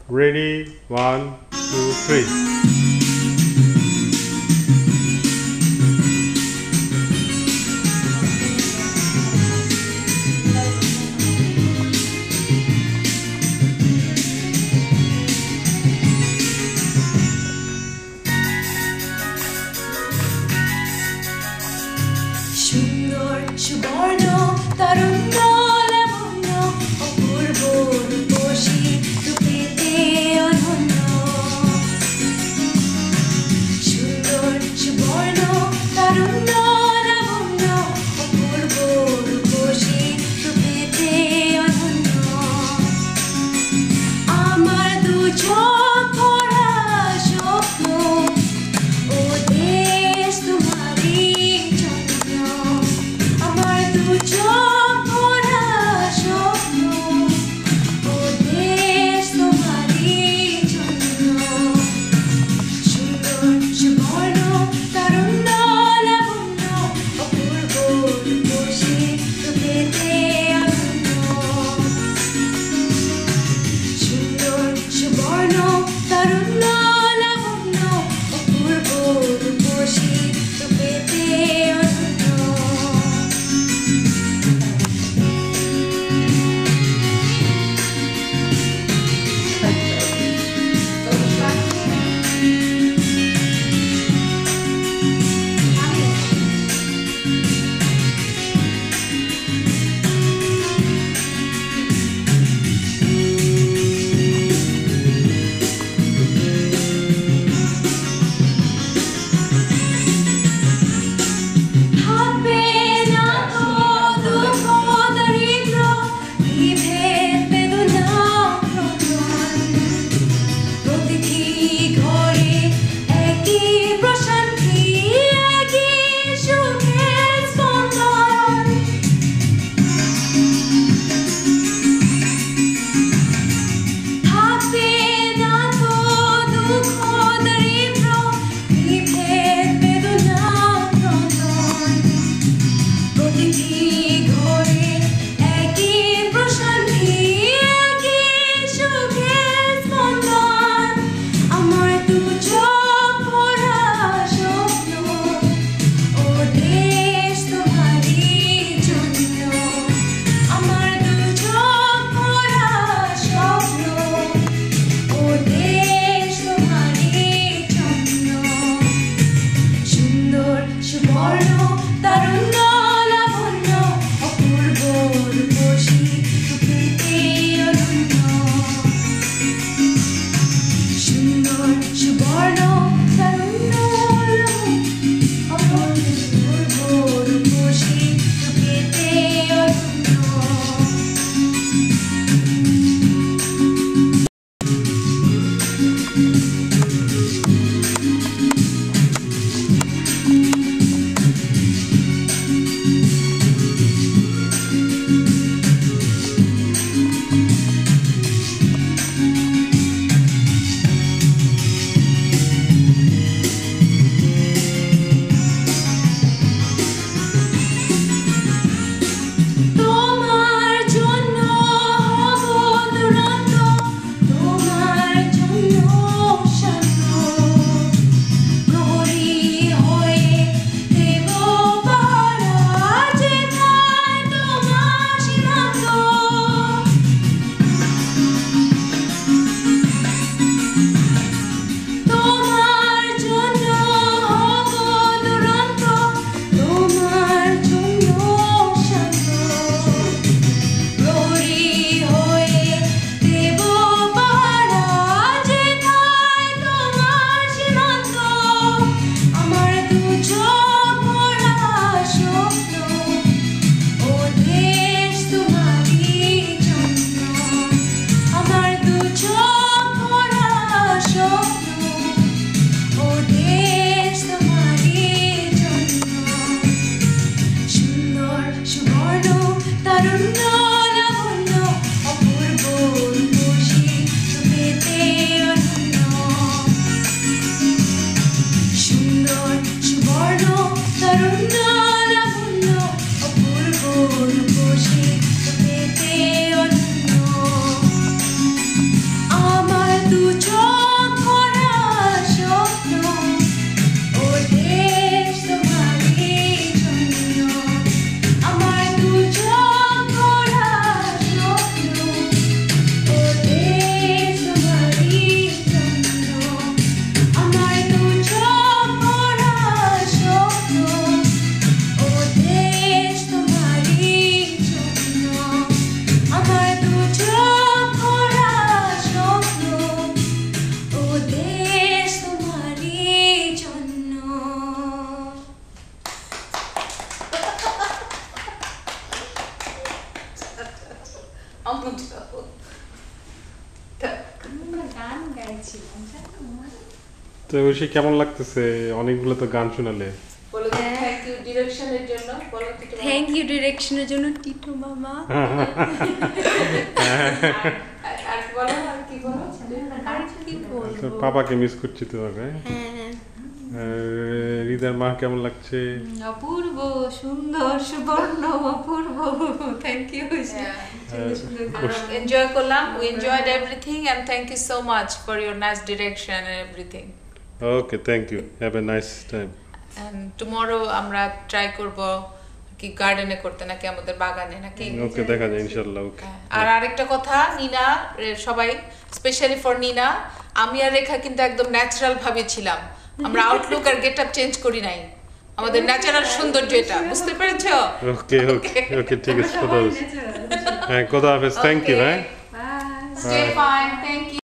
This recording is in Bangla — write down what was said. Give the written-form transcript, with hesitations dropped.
Ready? One, two, three. সুন্দর সুবর্ণ তরুণ লাবণ্য অপূর্ব রূপসী রূপেতে অনন্য গান গাইছিলাম তো ঐশী কেমন লাগতেছে অনেকগুলো তো গান শোনালে বলো থ্যাংক ইউ ডিরেকশনের জন্য বলো তো তোমার থ্যাংক ইউ ডিরেকশনের জন্য টিটু মামা। আর বলো আর কি বলো আর কি তো বলবো? পাপাকে মিস করছি তোমাকে হ্যাঁ, হৃদয়ের মা কেমন লাগছে অপূর্ব সুন্দর সুবর্ণ অপূর্ব থ্যাংক ইউ এনজয় করলাম we enjoyed everything and thank you so much for your nice direction and everything okay thank you have a nice time and tomorrow আমরা ট্রাই করব কি গার্ডেনে করতে নাকি আমাদের বাগানে নাকি ওকে দেখা যায় ইনশাআল্লাহ ওকে আর আরেকটা কথা নিনা সবাই স্পেশালি ফর নিনা আমি আর রেখা কিন্তু একদম ন্যাচারাল ভাবে ছিলাম আমরা আউটলুক আর গেটআপ চেঞ্জ করি নাই আমাদের ন্যাচারাল সৌন্দর্য এটা বুঝতে পেরেছো ওকে ওকে ওকে ঠিক আছে খোদা হাফেজ হ্যাঁ খোদা হাফেজ থ্যাংক ইউ হ্যাঁ স্টে ফাইন থ্যাংক ইউ